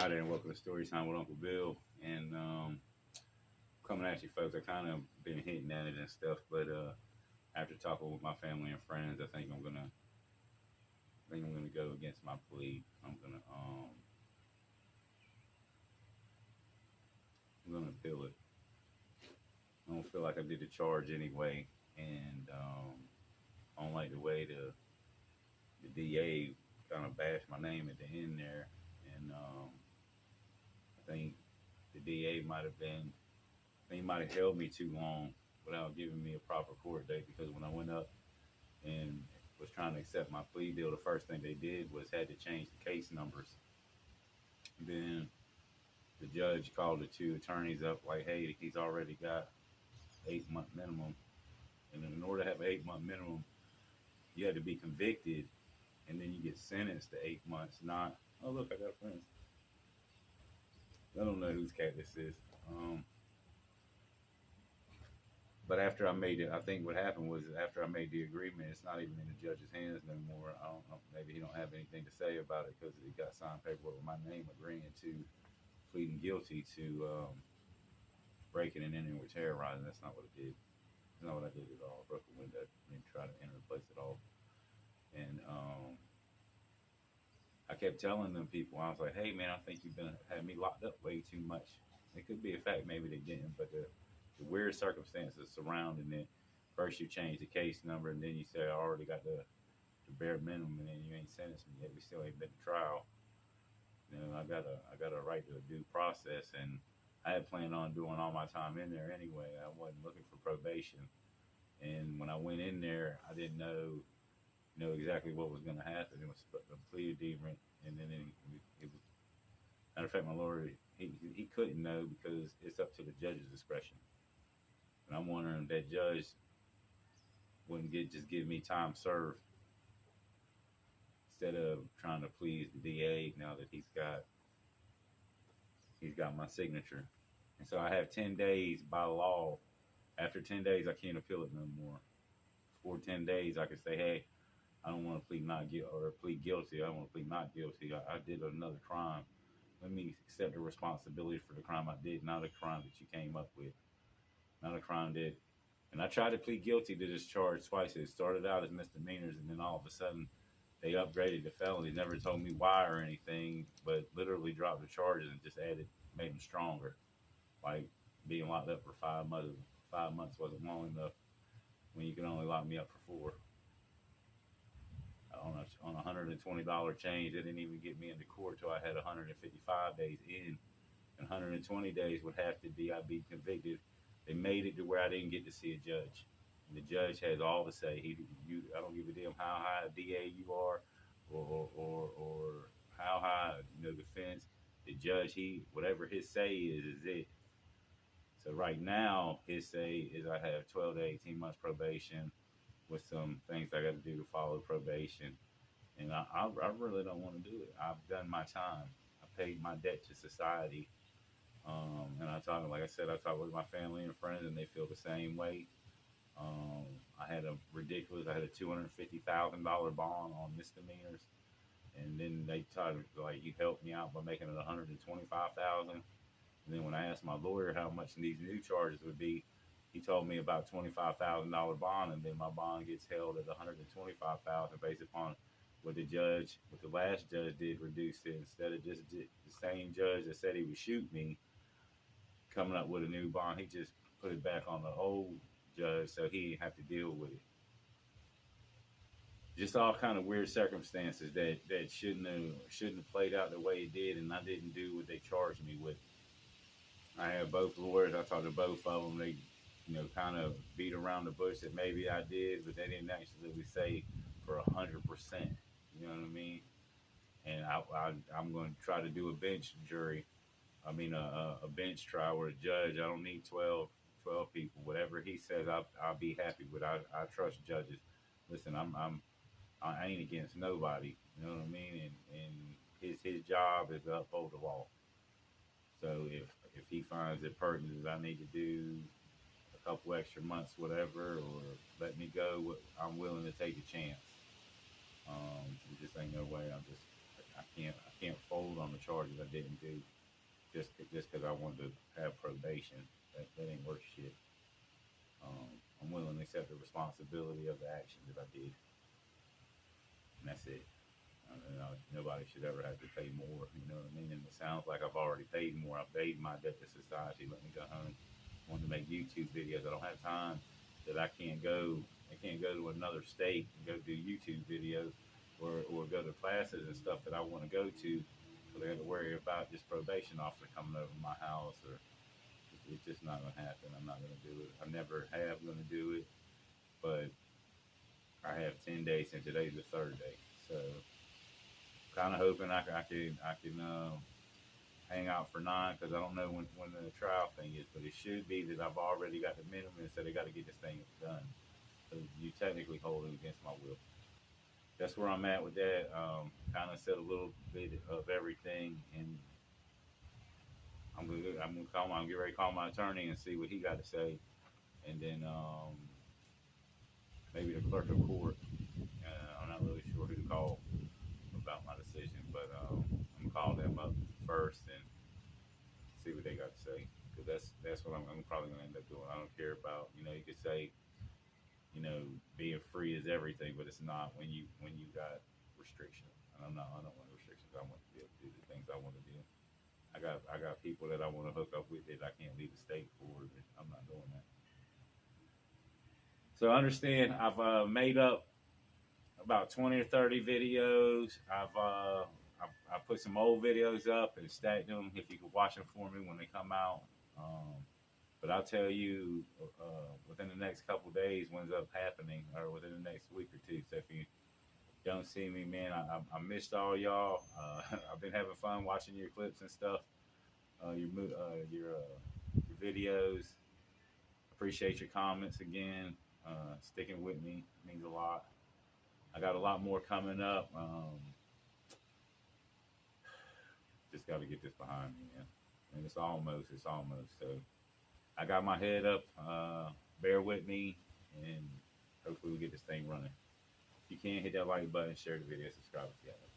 Hi there, and welcome to Story Time with Uncle Bill. And coming at you, folks. I kind of been hinting at it and stuff, but after talking with my family and friends, I think I'm gonna go against my plea. I'm gonna appeal it. I don't feel like I did the charge anyway, and I don't like the way the DA kind of bashed my name at the end there, and I think the DA might have been They might have held me too long without giving me a proper court date because when I went up and was trying to accept my plea deal, the first thing they did was had to change the case numbers. Then the judge called the two attorneys up like, hey, he's already got 8 month minimum. And in order to have an 8 month minimum, you had to be convicted and then you get sentenced to 8 months, not, oh, look, I got friends. I don't know whose cat this is. But after I made it, I think what happened was after I made the agreement, it's not even in the judge's hands no more. I don't know. Maybe he don't have anything to say about it because he got signed paperwork with my name agreeing to pleading guilty to breaking and entering with terrorizing. That's not what it did. That's not what I did at all. I broke a window and tried to enter the place at all. And I kept telling them people, I was like, hey man, I think you've been had me locked up way too much. It could be a fact, maybe they didn't, but the weird circumstances surrounding it. First, you change the case number, and then you say I already got the bare minimum, and then you ain't sentenced me yet. We still ain't been to trial. You know, I got a right to a due process, and I had planned on doing all my time in there anyway. I wasn't looking for probation, and when I went in there, I didn't know exactly what was going to happen. It was a plea agreement, and then it was. Matter of fact, my lawyer he couldn't know because it's up to the judge's discretion. And I'm wondering if that judge wouldn't just give me time served instead of trying to please the DA now that he's got my signature. And so I have 10 days by law. After 10 days, I can't appeal it no more. Before 10 days, I can say, hey, I don't want to plead not guilty or plead guilty. I want to plead not guilty. I did another crime. Let me accept the responsibility for the crime I did, not a crime that you came up with, not a crime that. And I tried to plead guilty to this charge twice. It started out as misdemeanors, and then all of a sudden, they upgraded the felony. Never told me why or anything, but literally dropped the charges and just made them stronger. Like being locked up for 5 months. 5 months wasn't long enough when you can only lock me up for four. On a $120 change, they didn't even get me into court till I had 155 days in. And 120 days would have to be I'd be convicted. They made it to where I didn't get to see a judge. And the judge has all to say. I don't give a damn how high a DA you are, or how high defense. The judge, whatever his say is it. So right now, his say is I have 12 to 18 months probation with some things I got to do to follow probation. And I really don't want to do it. I've done my time. I paid my debt to society. And like I said, I talk with my family and friends, and they feel the same way. I had I had a $250,000 bond on misdemeanors, and then they tried to you help me out by making it 125,000. And then when I asked my lawyer how much these new charges would be, he told me about $25,000 bond, and then my bond gets held at 125,000 based upon what the last judge did reduce it instead of just the same judge that said he would shoot me coming up with a new bond. He just put it back on the old judge, so he didn't have to deal with it. Just all kind of weird circumstances that shouldn't have played out the way it did, and I didn't do what they charged me with. I had both lawyers. I talked to both of them. They, kind of beat around the bush that maybe I did, but they didn't actually say for 100%. You know what I mean? And I'm going to try to do a bench jury. I mean, a bench trial where a judge. I don't need 12 people. Whatever he says, I'll be happy with. I trust judges. Listen, I ain't against nobody. You know what I mean? And his job is to uphold the law. So if he finds it pertinent that I need to do a couple extra months, whatever, or let me go, I'm willing to take a chance. It just ain't no way. I can't fold on the charges I didn't do just because I wanted to have probation. That ain't worth shit. I'm willing to accept the responsibility of the action that I did, and that's it. Nobody should ever have to pay more. You know what I mean? And it sounds like I've already paid more. I've paid my debt to society. Let me go home. I want to make YouTube videos. I don't have time that I can't go. I can't go to another state and go do YouTube videos or go to classes and stuff that I want to go to. So they have to worry about this probation officer coming over to my house, or it's just not going to happen. I'm not going to do it. I never have going to do it, but I have 10 days and today's the third day. So kind of hoping I can hang out for 9, because I don't know when the trial thing is, but it should be that I've already got the minimum, so they got to get this thing done. So you technically holding against my will. That's where I'm at with that. Kind of said a little bit of everything, and I'm get ready to call my attorney and see what he got to say, and then maybe the clerk of court. I'm not really sure who to call about my decision, but I'm gonna call them up first and see what they got to say, because that's what I'm probably gonna end up doing. I don't care about, you could say, being free is everything, but it's not when you got restrictions. And I don't want restrictions. I want to be able to do the things I want to do. I got people that I want to hook up with that I can't leave the state for. I'm not doing that. So understand, I've made up about 20 or 30 videos. I put some old videos up and stacked them if you could watch them for me when they come out. But I'll tell you within the next couple days what ends up happening, or within the next week or two. So if you don't see me, man, I missed all y'all. I've been having fun watching your clips and stuff, your videos. Appreciate your comments again. Sticking with me means a lot. I got a lot more coming up. Just got to get this behind me, man. And it's almost. So I got my head up. Bear with me, and hopefully we get this thing running. If you can, hit that like button, share the video, subscribe if you haven't.